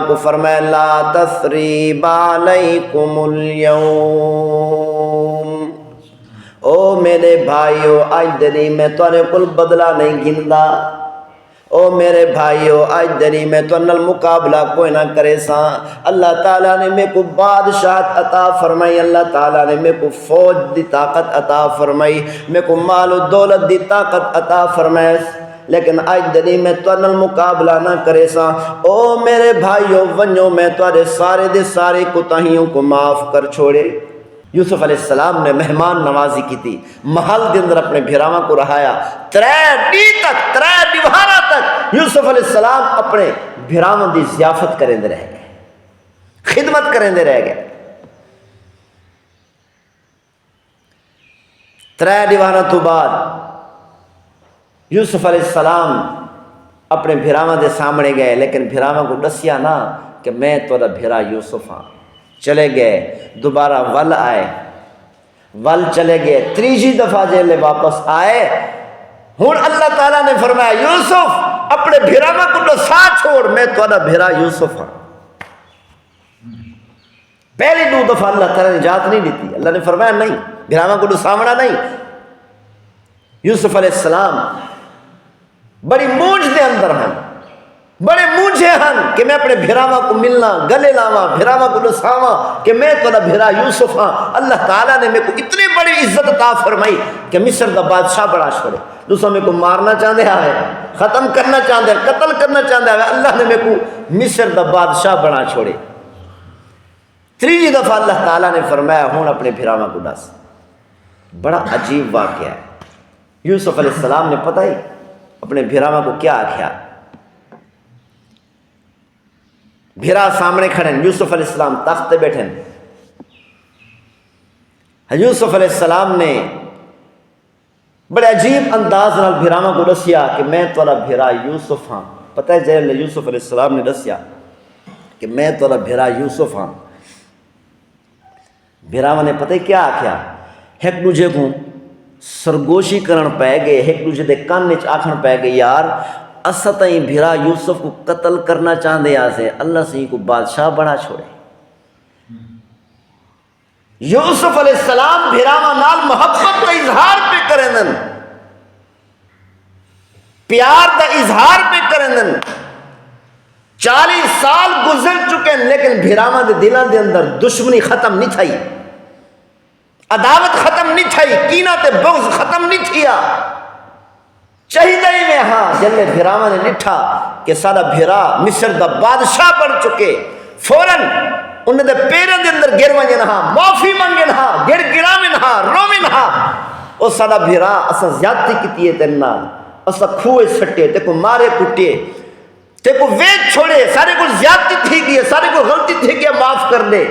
کو فرمایا لا تثریب علیکم اليوم، او میرے بھائیو آج دنی میں تواڈے کول بدلہ نہیں گھندا، او میرے بھائیو آج دنی میں تو نل مقابلہ کوئی نہ کرے سا۔ اللہ تعالیٰ نے میں کو بادشاہت عطا فرمائی، اللہ تعالیٰ نے میں کو فوج دی طاقت عطا فرمائی، میں کو مال و دولت دی طاقت عطا فرمائی، لیکن آج دنی میں تو نل مقابلہ نہ کرے سا۔ او میرے بھائیو ونجو میں تواڈے سارے دے سارے کوتاہیوں کو معاف کر چھوڑے۔ یوسف علیہ السلام نے مہمان نوازی کی تھی، محل کے اندر اپنے بھیراواں کو رہایا، ترے دیوارہ تک یوسف علیہ السلام اپنے بھیراواں دی ضیافت کریں دے رہ گئے، خدمت کریں دے رہ گئے۔ ترے دیوارہ تو بعد یوسف علیہ السلام اپنے بھیراواں دے سامنے گئے، لیکن بھیراواں کو دسیا نہ کہ میں تہاڈا بھیرا یوسف ہاں۔ چلے گئے، دوبارہ ول آئے، ول چلے گئے، تیجی دفعہ جیلے واپس آئے۔ ہن اللہ تعالیٰ نے فرمایا یوسف اپنے بھیراواں کو دسا چھوڑ، میں تہاڈا بھیرا یوسف ہاں۔ پہلی دو دفعہ اللہ تعالیٰ نے اجازت نہیں دیتی، اللہ نے فرمایا نہیں، بھیراواں کو دساونا نہیں۔ یوسف علیہ السلام بڑی مونجھ دے اندر ہیں، بڑے مونجھے ہن کہ میں اپنے بھیراواں کو ملنا، گلے لاواں، بھیراواں کو دساواں کہ میں تہاڈا بھیرا یوسف ہاں۔ اللہ تعالیٰ نے میرے کو اتنی بڑی عزت عطا فرمائی کہ مصر دا بادشاہ بڑا چھوڑے، دوسرا میرے کو مارنا چاہتے ہیں، ختم کرنا چاہتے ہیں، قتل کرنا چاہتے ہیں، اللہ نے میرے کو مصر دا بادشاہ بڑا چھوڑے۔ تیجی دفعہ اللہ تعالیٰ نے فرمایا ہوں اپنے بھیراواں کو دس۔ بڑا عجیب واقعہ ہے۔ یوسف علیہ السلام نے پتہ ہی اپنے بھیراواں کو کیا آکھیا، بھیرا سامنے کھڑے ہیں، یوسف علیہ السلام تخت پہ بیٹھے ہیں۔ یوسف علیہ السلام نے بڑے عجیب انداز نال بھیراواں کو دسیا کہ میں تہاڈا بھیرا یوسف ہاں۔ پتہ ہے جیلے یوسف علیہ السلام نے دسیا کہ میں تہاڈا بھیرا یوسف ہاں، بھیراواں نے پتہ ہے کیا آکھیا، ایک دوجے کو سرگوشی کرن پے گئے، ایک دوجے دے کان وچ آکھن پے گئے یار اساں تائیں بھیرا یوسف کو قتل کرنا چاہندے آسے، اللہ سے کو بادشاہ بنا چھوڑے۔ یوسف علیہ السلام بھیراواں نال محبت کا اظہار پہ کرندن، پیار کا اظہار پہ کرندن۔ 40 سال گزر چکے ہیں لیکن بھیراواں دے دلاں دے اندر دشمنی ختم نہیں تھئی، عداوت ختم نہیں تھئی، کینہ تے بغض ختم نہیں تھیا۔ چاہیدہ ہی میں ہاں جلے بھیراواں نے ڈٹھا کہ سارا بھیرا مصر دا بادشاہ بن چکے، فوراً انہیں دے پیروں دے اندر گر ونجن ہاں، معافی منگن ہاں، گر گراوین ہاں، روین ہاں۔ او سارا بھیرا اسا زیادتی کیتی ہے تیرے نال، اسا کھوئے سٹے، تے کو مارے کٹے، تے کو ویچ چھوڑے، سارے کو زیادتی تھی گئی ہے، سارے کو غلطی تھی گئی ہے، معاف کر دے۔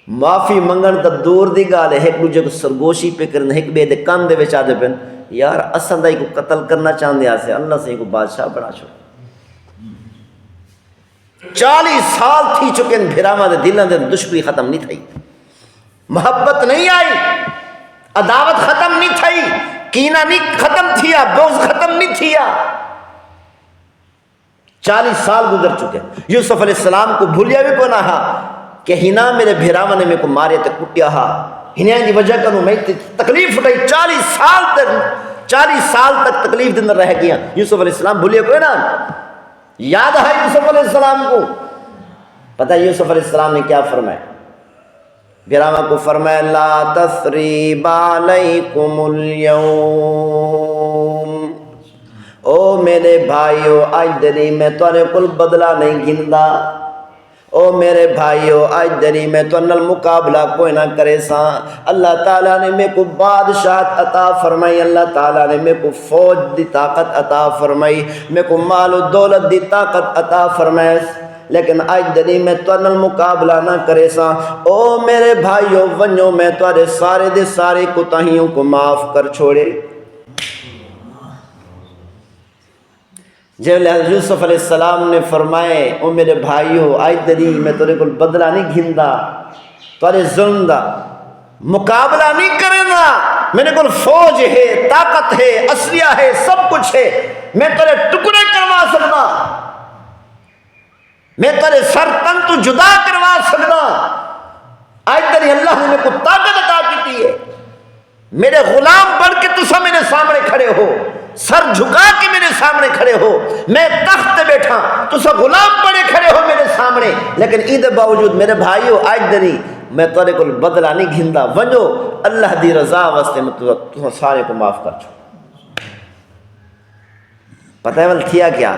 معافی منگن تا دور دی گال ہے، ایک دوجے کو سرگوشی پہ کرن، ایک بے دے کان دے وچ آدے پن یار اساں دائی کو قتل کرنا چاہندے آسے، اللہ سے کو بادشاہ بنا چھوڑ۔ 40 سال تھی چکے ہیں بھیراواں دے دلاں دے دشمنی ختم نہیں تھئی، محبت نہیں آئی، عداوت ختم نہیں تھئی، کینہ نہیں ختم تھیا، بغض ختم نہیں تھیا۔ 40 سال گزر چکے۔ یوسف علیہ السلام کو بھولیا بھی کونا ہا کہ ہنا میرے بھیراواں نے میرے کو مارے تے کٹیا ہا، ہنیاں دی وجہ کنوں میں تکلیف اٹھائی، 40 سال تک تکلیف دن رہ گیا۔ یوسف علیہ السلام بھولیا کوئی نا، یاد ہے یوسف علیہ السلام کو۔ پتہ ہے یوسف علیہ السلام نے کیا فرمایا، بھیراواں کو فرمایا لا تثریب علیکم اليوم، او میرے بھائیو آج دنی میں تواڈے کول بدلہ نہیں گھندا، او میرے بھائیو آج دنی میں تو نل مقابلہ کوئی نہ کرے سا۔ اللہ تعالیٰ نے میرے کو بادشاہت عطا فرمائی، اللہ تعالیٰ نے میرے کو فوج دی طاقت عطا فرمائی، میرے کو مال و دولت دی طاقت عطا فرمائی، لیکن آج دنی میں تو نل مقابلہ نہ کرے سا۔ او میرے بھائیو ونجو میں تواڈے سارے دے سارے کوتاہیوں کو معاف کر چھوڑے۔ جب یوسف علیہ السلام نے فرمائے او میرے بھائیو آج دنی میں تیرے کو بدلہ نہیں گھندا، تیرے ظلم دا مقابلہ نہیں کرے گا، میرے کو فوج ہے، طاقت ہے، اسلحہ ہے، سب کچھ ہے، میں تیرے ٹکڑے کروا سکتا، میں تیرے سر تن تو جدا کروا سکتا، آج تیری اللہ نے میرے کو طاقت عطا کی ہے، میرے غلام بن کے تسا میرے سامنے کھڑے ہو، سر جھکا کے میرے سامنے کھڑے ہو، میں تخت بیٹھا تسا غلام بنے کھڑے ہو میرے سامنے، لیکن ایدے باوجود میرے بھائیو آج دنی میں تورے کو بدلہ نہیں گھندا، ونجو اللہ دی رضا واسطے میں تسا سارے کو معاف کر چھو۔ پتہ ہے ول تھیا کیا؟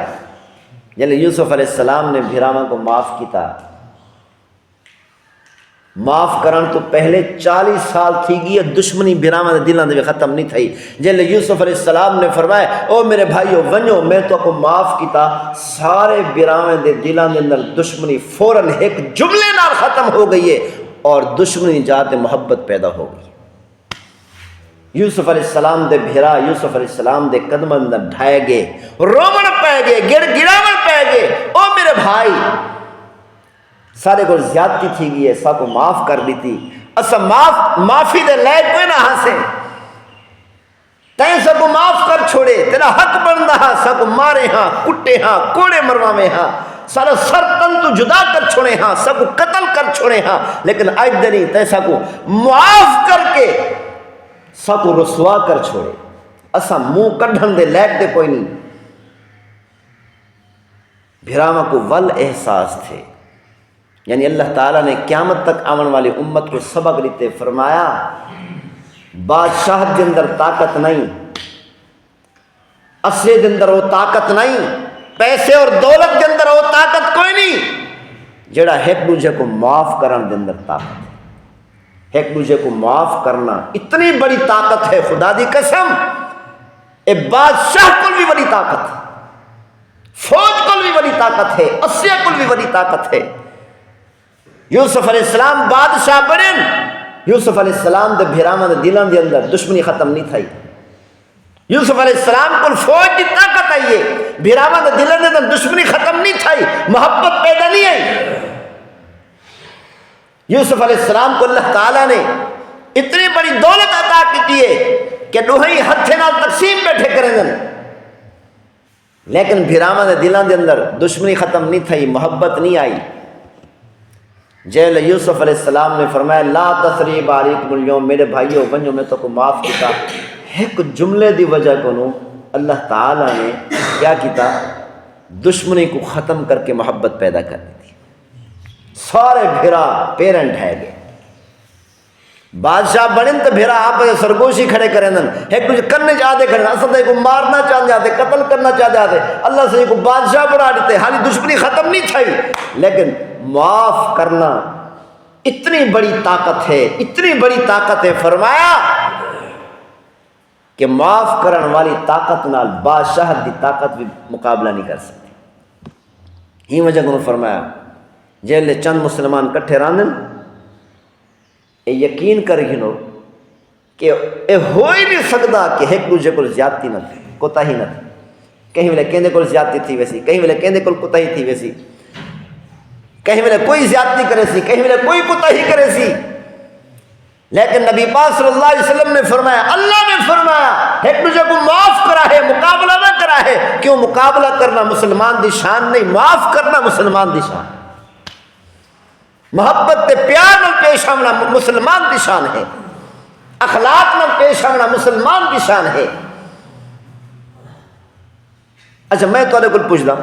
جلے یوسف علیہ السلام نے بھیراما کو معاف کیتا، معاف کرن تو پہلے 40 سال تھی گئی دشمنی بھیراما دے دلاں دے ختم نہیں تھئی۔ جلے یوسف علیہ السلام نے فرمایا او میرے بھائیو ونجو میں تو کو معاف کیتا، سارے بھیراما دے دلاں دے اندر دشمنی فوراً ایک جملے نال ختم ہو گئی ہے اور دشمنی جاتے محبت پیدا ہو گئی۔ یوسف علیہ السلام دے بھیرا یوسف علیہ السلام دے قدم اندر ڈھائے گئے، رومن پہ گئے، گڑ گڑاون پہ گئے، او میرے بھائی سارے کو زیادتی تھی گئی ہے، سا کو معاف کر دیتی، اسا معافی دے لائق کوئی نہ ہنسے، تین سا کو معاف کر چھوڑے، تیرا حق بندا ہاں، سا کو مارے ہاں، کٹے ہاں، کوڑے مرواوے ہاں، سارا سر تن تو جدا کر چھوڑے ہاں، سا کو قتل کر چھوڑے ہاں، لیکن آج دنی تین سا کو معاف کر کے سا کو رسوا کر چھوڑے، اسا منہ کڈھن دے لائق دے کوئی نہیں۔ بھیراما کو ول احساس تھے، یعنی اللہ تعالیٰ نے قیامت تک آون والی امت کو سبق دیتے فرمایا بادشاہ کے اندر طاقت نہیں، اسے کے اندر وہ طاقت نہیں، پیسے اور دولت کے اندر وہ طاقت کوئی نہیں، جڑا ایک دوسرے کو معاف کرن دے اندر طاقت ہے۔ ایک دوسرے کو معاف کرنا اتنی بڑی طاقت ہے، خدا دی قسم اے بادشاہ کو بھی بڑی طاقت ہے، فوج کو بھی بڑی طاقت ہے، اسیہ کو بھی بڑی طاقت ہے۔ یوسف علیہ السلام بادشاہ بنن، یوسف علیہ السلام دے بھیراما دے دلان دے اندر دشمنی ختم نہیں تھائی، یوسف علیہ السلام کو فوج کی طاقت آئی ہے، بھیراما دے دلان دے اندر دشمنی ختم نہیں تھائی، محبت پیدا نہیں آئی۔ یوسف علیہ السلام کو اللہ تعالیٰ نے اتنی بڑی دولت عطا کی ہے کہ دوہی ہتھے نال تقسیم بیٹھے کریں گے، لیکن بھیراما دے دلان دے اندر دشمنی ختم نہیں تھائی، محبت نہیں آئی۔ جیل یوسف علیہ السلام نے فرمایا لا تثریب علیکم اليوم، میرے بھائیو ونجو میں تو کو معاف کیتا، ایک جملے دی وجہ کو اللہ تعالیٰ نے کیا کیتا، دشمنی کو ختم کر کے محبت پیدا کر دی تھی۔ سارے بھیرا پیرنٹ ہے گئے، بادشاہ بڑھن تو بھیرا آپ سرگوشی کھڑے کریں دن، ایک کچھ کرنے چاہتے کھڑے، اصل کو مارنا چاہ جاتے، قتل کرنا چاہ جاتے، اللہ سے کو بادشاہ بڑھا دیتے، حالی دشمنی ختم نہیں تھائی، لیکن معاف کرنا اتنی بڑی طاقت ہے، اتنی بڑی طاقت ہے، فرمایا کہ معاف کرن والی طاقت نال بادشاہ دی طاقت بھی مقابلہ نہیں کر سکتی۔ ہی وجہ کو فرمایا جیلے چند مسلمان کٹھے راندن، اے یقین کر گھنو کہ اے ہو ہی نہیں سکتا کہ ایک دوسرے کو زیادتی نہ تھی، کوتاہی نہ تھی، کہیں ویلے کہندے کو زیادتی تھی ویسی، کہیں ویلے کہندے کو کوتاہی تھی ویسی، کہیں ویلے کوئی زیادتی کرے سی، کہیں ویلے کوئی کوتاہی کرے سی، لیکن نبی پاک صلی اللہ علیہ وسلم نے فرمایا، اللہ نے فرمایا ایک دوسرے کو معاف کرا ہے، مقابلہ نہ کرا ہے۔ کیوں؟ مقابلہ کرنا مسلمان دی شان نہیں، معاف کرنا مسلمان دی شان، محبت تے پیار نال پیش آنا مسلمان دی شان ہے، اخلاق نال پیش آنا مسلمان دی شان ہے۔ اچھا میں تھوڑے کو پوچھدا